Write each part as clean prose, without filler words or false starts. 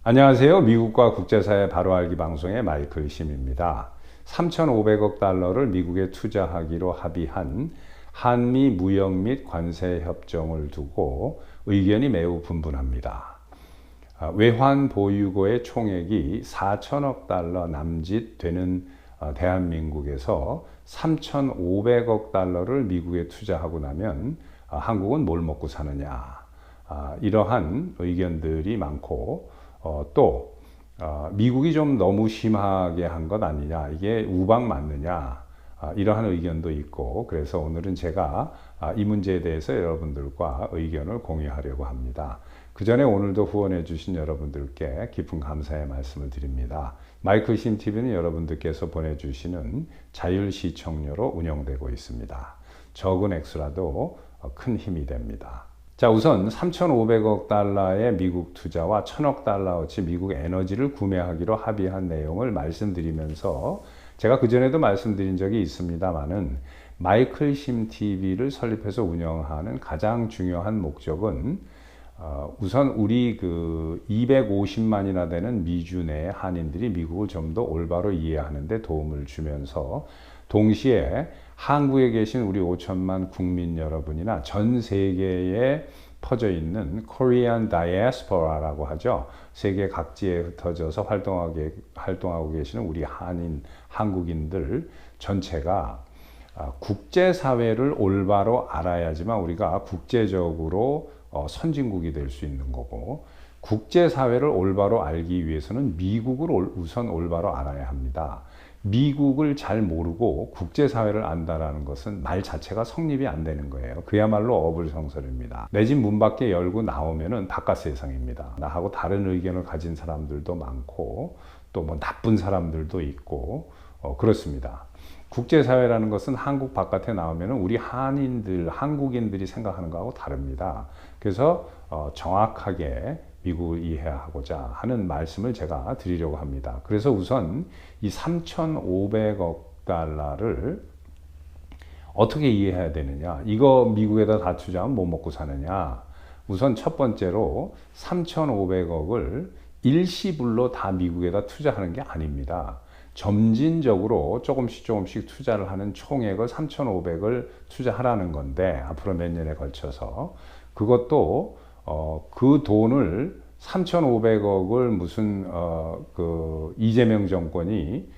안녕하세요. 미국과 국제사회 바로 알기 방송의 마이클 심입니다. 3,500억 달러를 미국에 투자하기로 합의한 한미 무역 및 관세 협정을 두고 의견이 매우 분분합니다. 외환 보유고의 총액이 4천억 달러 남짓 되는 대한민국에서 3,500억 달러를 미국에 투자하고 나면 한국은 뭘 먹고 사느냐. 이러한 의견들이 많고 또 미국이 좀 너무 심하게 한 것 아니냐, 이게 우방 맞느냐, 이러한 의견도 있고, 그래서 오늘은 제가 이 문제에 대해서 여러분들과 의견을 공유하려고 합니다. 그 전에 오늘도 후원해 주신 여러분들께 깊은 감사의 말씀을 드립니다. 마이클 심 TV는 여러분들께서 보내주시는 자율 시청료로 운영되고 있습니다. 적은 액수라도 큰 힘이 됩니다. 자, 우선 3,500억 달러의 미국 투자와 1,000억 달러어치 미국 에너지를 구매하기로 합의한 내용을 말씀드리면서, 제가 그전에도 말씀드린 적이 있습니다만은 마이클 심 TV를 설립해서 운영하는 가장 중요한 목적은 우선 우리 250만이나 되는 미주 내 한인들이 미국을 좀 더 올바로 이해하는 데 도움을 주면서, 동시에 한국에 계신 우리 5천만 국민 여러분이나 전 세계에 퍼져 있는 코리안 다이아스포라라고 하죠. 세계 각지에 흩어져서 활동하고 계시는 우리 한국인들 전체가 국제사회를 올바로 알아야지만 우리가 국제적으로 선진국이 될 수 있는 거고, 국제사회를 올바로 알기 위해서는 미국을 우선 올바로 알아야 합니다. 미국을 잘 모르고 국제사회를 안다라는 것은 말 자체가 성립이 안 되는 거예요. 그야말로 어불성설입니다. 내 집 문 밖에 열고 나오면은 바깥 세상입니다. 나하고 다른 의견을 가진 사람들도 많고, 또 뭐 나쁜 사람들도 있고, 그렇습니다. 국제사회라는 것은 한국 바깥에 나오면은 우리 한국인들이 생각하는 거하고 다릅니다. 그래서 정확하게 미국을 이해하고자 하는 말씀을 제가 드리려고 합니다. 그래서 우선 이 3,500억 달러를 어떻게 이해해야 되느냐, 이거 미국에다 다 투자하면 뭐 먹고 사느냐. 우선 첫 번째로 3,500억을 일시불로 다 미국에다 투자하는 게 아닙니다. 점진적으로 조금씩 투자를 하는 총액을 3,500을 투자하라는 건데, 앞으로 몇 년에 걸쳐서 그것도 그 돈을 3,500억을 무슨 이재명 정권이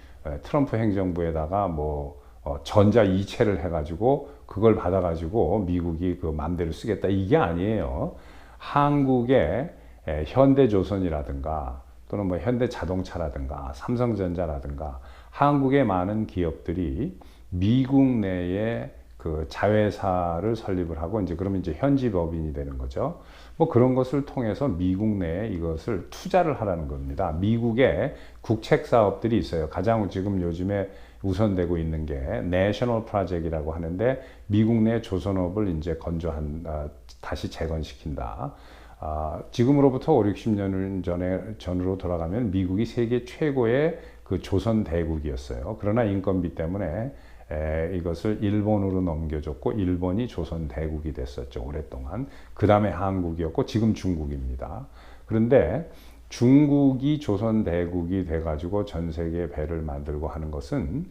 트럼프 행정부에다가 전자 이체를 해가지고 그걸 받아가지고 미국이 그 마음대로 쓰겠다, 이게 아니에요. 한국의 현대조선이라든가 또는 뭐 현대자동차라든가 삼성전자라든가 한국의 많은 기업들이 미국 내에 그 자회사를 설립을 하고, 이제 그러면 이제 현지 법인이 되는 거죠. 뭐 그런 것을 통해서 미국 내에 이것을 투자를 하라는 겁니다. 미국의 국책 사업들이 있어요. 가장 지금 요즘에 우선되고 있는 게 내셔널 프로젝트라고 하는데, 미국 내 조선업을 이제 다시 재건시킨다. 지금으로부터 5, 60년 전으로 돌아가면 미국이 세계 최고의 그 조선 대국이었어요. 그러나 인건비 때문에 이것을 일본으로 넘겨줬고, 일본이 조선 대국이 됐었죠, 오랫동안. 그 다음에 한국이었고, 지금 중국입니다. 그런데 중국이 조선 대국이 돼가지고 전 세계 배를 만들고 하는 것은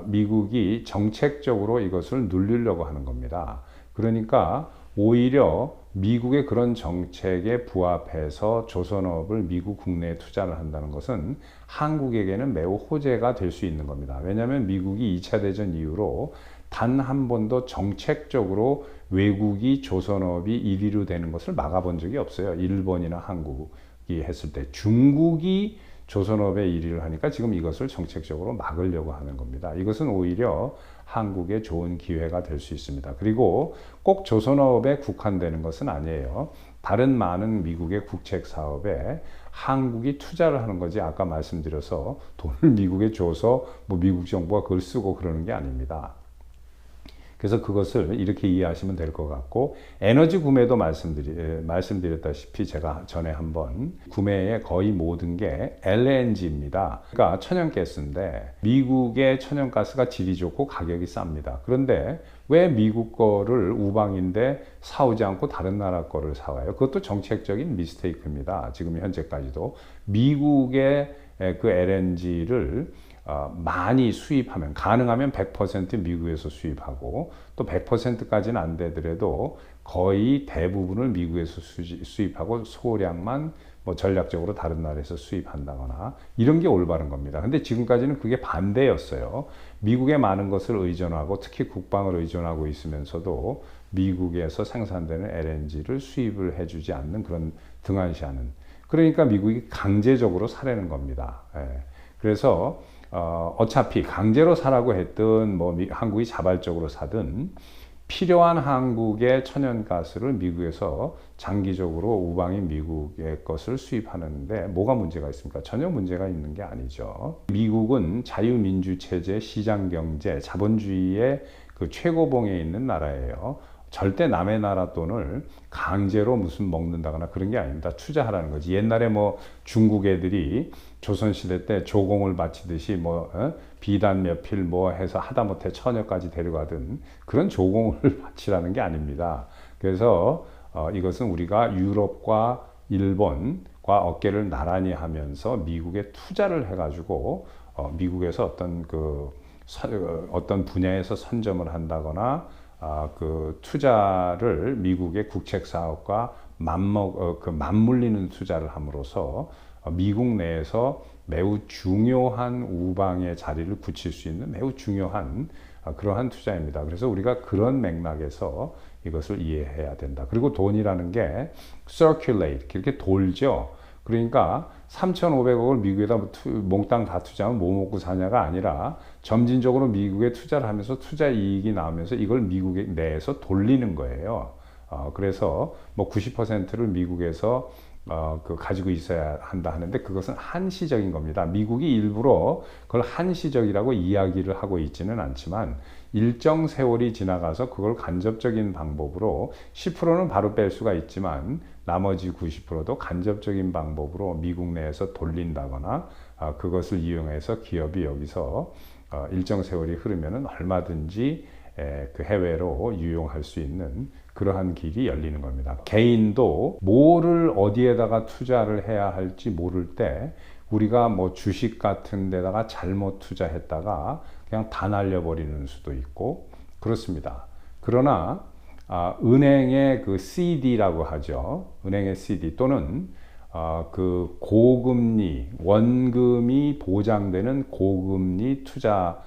미국이 정책적으로 이것을 누리려고 하는 겁니다. 그러니까 오히려 미국의 그런 정책에 부합해서 조선업을 미국 국내에 투자를 한다는 것은 한국에게는 매우 호재가 될 수 있는 겁니다. 왜냐하면 미국이 2차 대전 이후로 단 한 번도 정책적으로 외국이 조선업이 1위로 되는 것을 막아본 적이 없어요. 일본이나 한국이 했을 때. 중국이 조선업의 1위를 하니까 지금 이것을 정책적으로 막으려고 하는 겁니다. 이것은 오히려 한국에 좋은 기회가 될 수 있습니다. 그리고 꼭 조선업에 국한되는 것은 아니에요. 다른 많은 미국의 국책 사업에 한국이 투자를 하는 거지, 아까 말씀드려서 돈을 미국에 줘서 뭐 미국 정부가 그걸 쓰고 그러는 게 아닙니다. 그래서 그것을 이렇게 이해하시면 될 것 같고, 에너지 구매도 말씀드렸다시피 제가 전에 한번 구매의 거의 모든 게 LNG입니다. 그러니까 천연가스인데 미국의 천연가스가 질이 좋고 가격이 쌉니다. 그런데 왜 미국 거를 우방인데 사오지 않고 다른 나라 거를 사와요? 그것도 정책적인 미스테이크입니다. 지금 현재까지도 미국의 그 LNG를 많이 수입하면, 가능하면 100% 미국에서 수입하고, 또 100%까지는 안 되더라도 거의 대부분을 미국에서 수입하고 소량만 뭐 전략적으로 다른 나라에서 수입한다거나 이런 게 올바른 겁니다. 근데 지금까지는 그게 반대였어요. 미국에 많은 것을 의존하고, 특히 국방을 의존하고 있으면서도 미국에서 생산되는 LNG를 수입을 해주지 않는, 그런 등한시하는, 그러니까 미국이 강제적으로 사려는 겁니다. 그래서 어차피 강제로 사라고 했든 뭐 한국이 자발적으로 사든 필요한 한국의 천연가스를 미국에서 장기적으로 우방인 미국의 것을 수입하는데 뭐가 문제가 있습니까? 전혀 문제가 있는 게 아니죠. 미국은 자유민주체제, 시장경제, 자본주의의 그 최고봉에 있는 나라예요. 절대 남의 나라 돈을 강제로 무슨 먹는다거나 그런 게 아닙니다. 투자하라는 거지. 옛날에 뭐 중국 애들이 조선시대 때 조공을 바치듯이 뭐 비단 몇 필 뭐 해서 하다못해 처녀까지 데려가든 그런 조공을 바치라는 게 아닙니다. 그래서 이것은 우리가 유럽과 일본과 어깨를 나란히 하면서 미국에 투자를 해가지고 미국에서 어떤 분야에서 선점을 한다거나 그 투자를 미국의 국책 사업과 맞물리는 투자를 함으로써 미국 내에서 매우 중요한 우방의 자리를 굳힐 수 있는 매우 중요한 그러한 투자입니다. 그래서 우리가 그런 맥락에서 이것을 이해해야 된다. 그리고 돈이라는 게 circulate, 이렇게 돌죠. 그러니까 3,500억을 미국에다 몽땅 다 투자하면 뭐 먹고 사냐가 아니라 점진적으로 미국에 투자를 하면서 투자 이익이 나오면서 이걸 미국 내에서 돌리는 거예요. 그래서 뭐 90%를 미국에서 가지고 있어야 한다 하는데 그것은 한시적인 겁니다. 미국이 일부러 그걸 한시적이라고 이야기를 하고 있지는 않지만 일정 세월이 지나가서 그걸 간접적인 방법으로 10%는 바로 뺄 수가 있지만 나머지 90%도 간접적인 방법으로 미국 내에서 돌린다거나 그것을 이용해서 기업이 여기서 일정 세월이 흐르면은 얼마든지 그 해외로 유용할 수 있는 그러한 길이 열리는 겁니다. 개인도 뭐를 어디에다가 투자를 해야 할지 모를 때 우리가 뭐 주식 같은 데다가 잘못 투자했다가 그냥 다 날려버리는 수도 있고 그렇습니다. 그러나 은행의 그 CD라고 하죠. 은행의 CD 또는 그 고금리, 원금이 보장되는 고금리 투자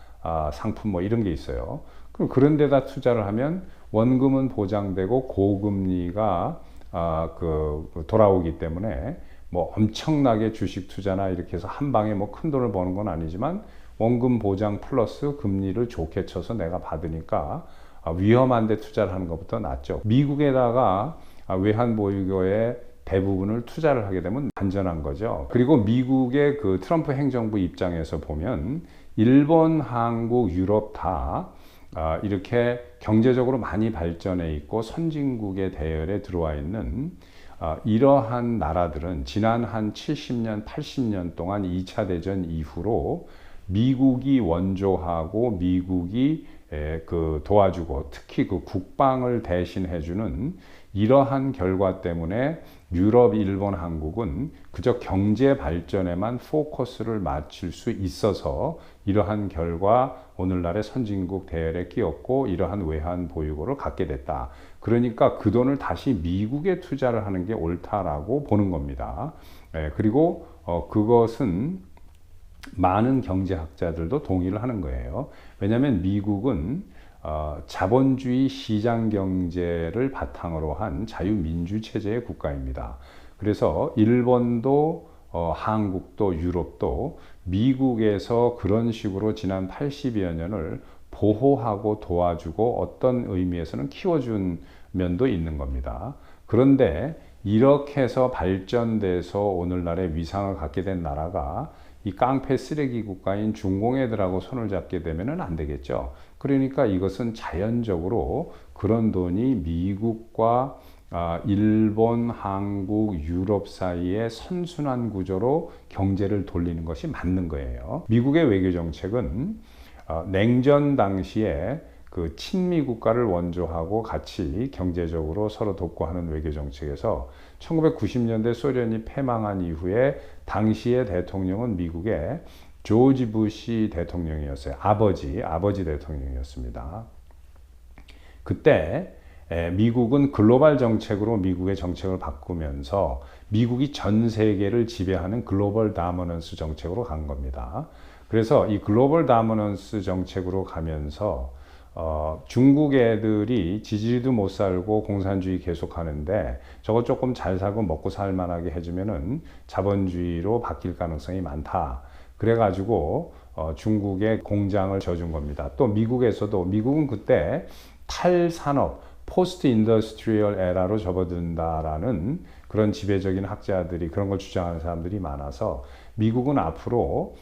상품 뭐 이런 게 있어요. 그럼 그런 데다 투자를 하면 원금은 보장되고 고금리가 돌아오기 때문에 뭐 엄청나게 주식 투자나 이렇게 해서 한 방에 뭐 큰 돈을 버는 건 아니지만 원금 보장 플러스 금리를 좋게 쳐서 내가 받으니까 위험한 데 투자를 하는 것부터 낫죠. 미국에다가 외환 보유고의 대부분을 투자를 하게 되면 안전한 거죠. 그리고 미국의 그 트럼프 행정부 입장에서 보면 일본, 한국, 유럽 다 이렇게 경제적으로 많이 발전해 있고 선진국의 대열에 들어와 있는 이러한 나라들은 지난 한 70년, 80년 동안 2차 대전 이후로 미국이 원조하고 미국이 도와주고 특히 그 국방을 대신해주는 이러한 결과 때문에 유럽, 일본, 한국은 그저 경제 발전에만 포커스를 맞출 수 있어서 이러한 결과 오늘날의 선진국 대열에 끼었고 이러한 외환 보유고를 갖게 됐다. 그러니까 그 돈을 다시 미국에 투자를 하는 게 옳다라고 보는 겁니다. 그리고 그것은 많은 경제학자들도 동의를 하는 거예요. 왜냐하면 미국은 자본주의 시장 경제를 바탕으로 한 자유민주 체제의 국가입니다. 그래서 일본도 한국도 유럽도 미국에서 그런 식으로 지난 80여 년을 보호하고 도와주고 어떤 의미에서는 키워준 면도 있는 겁니다. 그런데 이렇게 해서 발전돼서 오늘날의 위상을 갖게 된 나라가 이 깡패 쓰레기 국가인 중공애들하고 손을 잡게 되면 안 되겠죠. 그러니까 이것은 자연적으로 그런 돈이 미국과 일본, 한국, 유럽 사이의 선순환 구조로 경제를 돌리는 것이 맞는 거예요. 미국의 외교 정책은 냉전 당시에 그 친미 국가를 원조하고 같이 경제적으로 서로 돕고 하는 외교 정책에서 1990년대 소련이 패망한 이후에 당시의 대통령은 미국의 조지 부시 대통령이었어요. 아버지 대통령이었습니다. 그때 미국은 글로벌 정책으로 미국의 정책을 바꾸면서 미국이 전 세계를 지배하는 글로벌 다머넌스 정책으로 간 겁니다. 그래서 이 글로벌 다머넌스 정책으로 가면서 중국 애들이 지지리도 못 살고 공산주의 계속 하는데 저거 조금 잘 살고 먹고 살만하게 해주면은 자본주의로 바뀔 가능성이 많다. 그래가지고 중국에 공장을 져준 겁니다. 또 미국은 그때 탈산업, 포스트 인더스트리얼 에라로 접어든다라는 그런 지배적인 학자들이 그런 걸 주장하는 사람들이 많아서 미국은 앞으로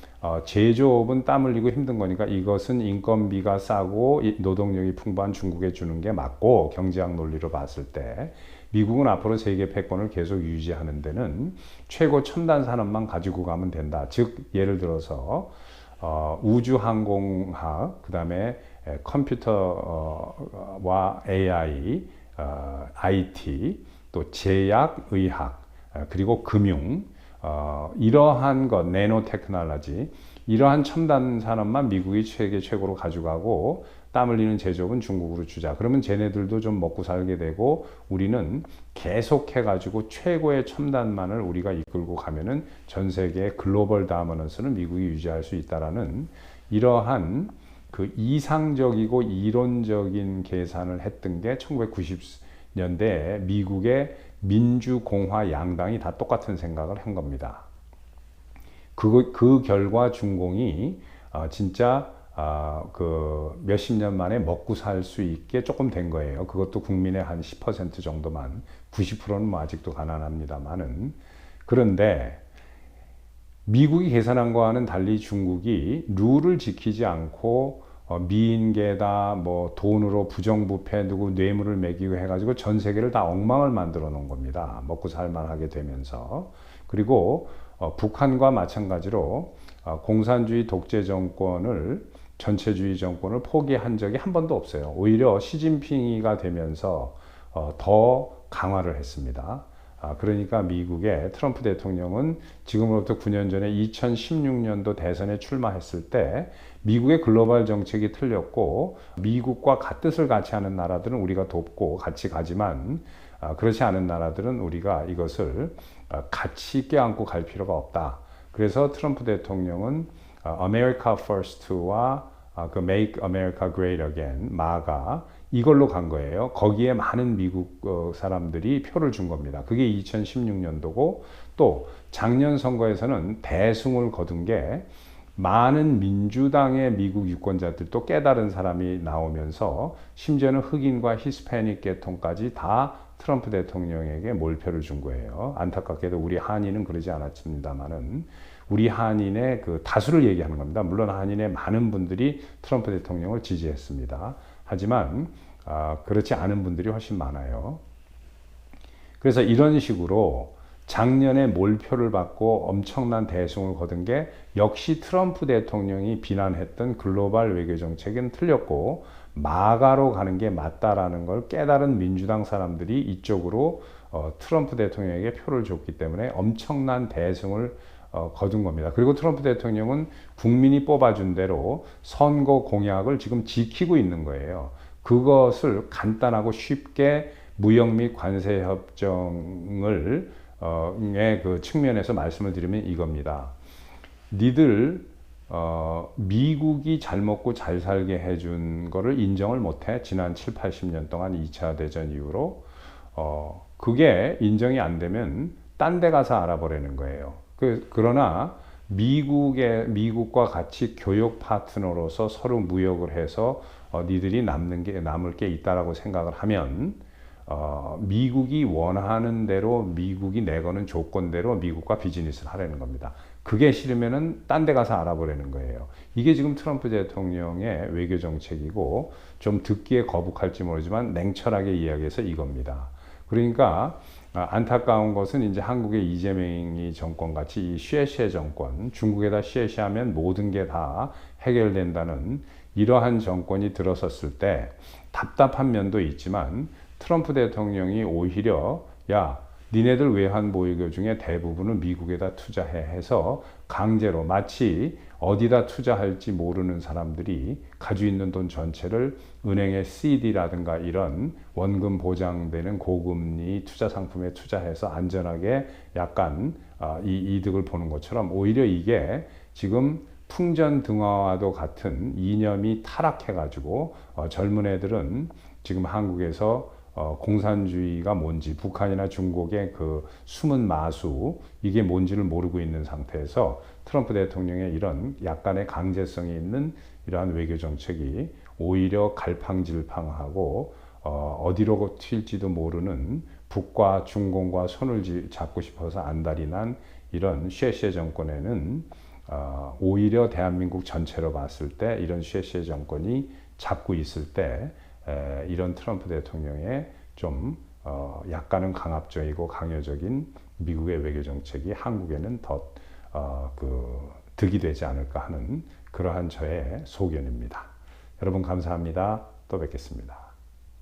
제조업은 땀 흘리고 힘든 거니까 이것은 인건비가 싸고 노동력이 풍부한 중국에 주는 게 맞고 경제학 논리로 봤을 때 미국은 앞으로 세계 패권을 계속 유지하는 데는 최고 첨단 산업만 가지고 가면 된다. 즉 예를 들어서 우주항공학, 그 다음에 컴퓨터와 AI, IT, 또 제약, 의학, 그리고 금융, 이러한 것, 내노 테크놀로지, 이러한 첨단 산업만 미국이 세계 최고로 가져가고 땀 흘리는 제조업은 중국으로 주자. 그러면 쟤네들도 좀 먹고 살게 되고 우리는 계속해가지고 최고의 첨단만을 우리가 이끌고 가면은 전 세계의 글로벌 다머넌스는 미국이 유지할 수 있다라는 이러한 그 이상적이고 이론적인 계산을 했던 게 1990년대에 미국의 민주공화 양당이 다 똑같은 생각을 한 겁니다. 그 결과 중공이 진짜 그 몇십 년 만에 먹고 살 수 있게 조금 된 거예요. 그것도 국민의 한 10% 정도만, 90%는 뭐 아직도 가난합니다만은. 그런데 미국이 계산한 거와는 달리 중국이 룰을 지키지 않고 미인계다, 뭐 돈으로 부정부패, 누구 뇌물을 매기고 해가지고 전 세계를 다 엉망을 만들어 놓은 겁니다. 먹고 살만하게 되면서. 그리고 북한과 마찬가지로 공산주의 독재 정권을, 전체주의 정권을 포기한 적이 한 번도 없어요. 오히려 시진핑이가 되면서 더 강화를 했습니다. 그러니까 미국의 트럼프 대통령은 지금으로부터 9년 전에 2016년도 대선에 출마했을 때 미국의 글로벌 정책이 틀렸고 미국과 같뜻을 같이 하는 나라들은 우리가 돕고 같이 가지만 그렇지 않은 나라들은 우리가 이것을 같이 껴안고 갈 필요가 없다. 그래서 트럼프 대통령은 America First와 그 Make America Great Again, 마가, 이걸로 간 거예요. 거기에 많은 미국 사람들이 표를 준 겁니다. 그게 2016년도고 또 작년 선거에서는 대승을 거둔 게 많은 민주당의 미국 유권자들도 깨달은 사람이 나오면서 심지어는 흑인과 히스패닉 계통까지 다 트럼프 대통령에게 몰표를 준 거예요. 안타깝게도 우리 한인은 그러지 않았습니다만은 우리 한인의 그 다수를 얘기하는 겁니다. 물론 한인의 많은 분들이 트럼프 대통령을 지지했습니다. 하지만 그렇지 않은 분들이 훨씬 많아요. 그래서 이런 식으로 작년에 몰표를 받고 엄청난 대승을 거둔 게 역시 트럼프 대통령이 비난했던 글로벌 외교 정책은 틀렸고 마가로 가는 게 맞다라는 걸 깨달은 민주당 사람들이 이쪽으로 트럼프 대통령에게 표를 줬기 때문에 엄청난 대승을 거둔 겁니다. 그리고 트럼프 대통령은 국민이 뽑아준 대로 선거 공약을 지금 지키고 있는 거예요. 그것을 간단하고 쉽게 무역 및 관세 협정을 그 측면에서 말씀을 드리면 이겁니다. 니들 미국이 잘 먹고 잘 살게 해준 거를 인정을 못해. 지난 7, 80년 동안 2차 대전 이후로 그게 인정이 안 되면 딴 데 가서 알아보라는 거예요. 그러나 미국과 같이 교역 파트너로서 서로 무역을 해서 니들이 남을 게 있다라고 생각을 하면 미국이 원하는 대로 미국이 내거는 조건대로 미국과 비즈니스를 하려는 겁니다. 그게 싫으면은 딴 데 가서 알아보려는 거예요. 이게 지금 트럼프 대통령의 외교 정책이고 좀 듣기에 거북할지 모르지만 냉철하게 이야기해서 이겁니다. 그러니까 안타까운 것은 이제 한국의 이재명이 정권 같이 이 쉐쉐 정권, 중국에다 쉐쉐하면 모든 게 다 해결된다는 이러한 정권이 들어섰을 때 답답한 면도 있지만 트럼프 대통령이 오히려 야 니네들 외환보유고 중에 대부분은 미국에다 투자해 해서 강제로 마치 어디다 투자할지 모르는 사람들이 가지고 있는 돈 전체를 은행의 CD라든가 이런 원금 보장되는 고금리 투자 상품에 투자해서 안전하게 약간 이 이득을 보는 것처럼 오히려 이게 지금 풍전등화와도 같은 이념이 타락해가지고 젊은 애들은 지금 한국에서 공산주의가 뭔지 북한이나 중국의 그 숨은 마수 이게 뭔지를 모르고 있는 상태에서 트럼프 대통령의 이런 약간의 강제성이 있는 이러한 외교 정책이 오히려 갈팡질팡하고 어디로 튈지도 모르는 북과 중공과 손을 잡고 싶어서 안달이 난 이런 쉐쉐 정권에는 오히려 대한민국 전체로 봤을 때 이런 쉐쉐 정권이 잡고 있을 때 이런 트럼프 대통령의 좀 약간은 강압적이고 강요적인 미국의 외교 정책이 한국에는 더 득이 되지 않을까 하는 그러한 저의 소견입니다. 여러분 감사합니다. 또 뵙겠습니다.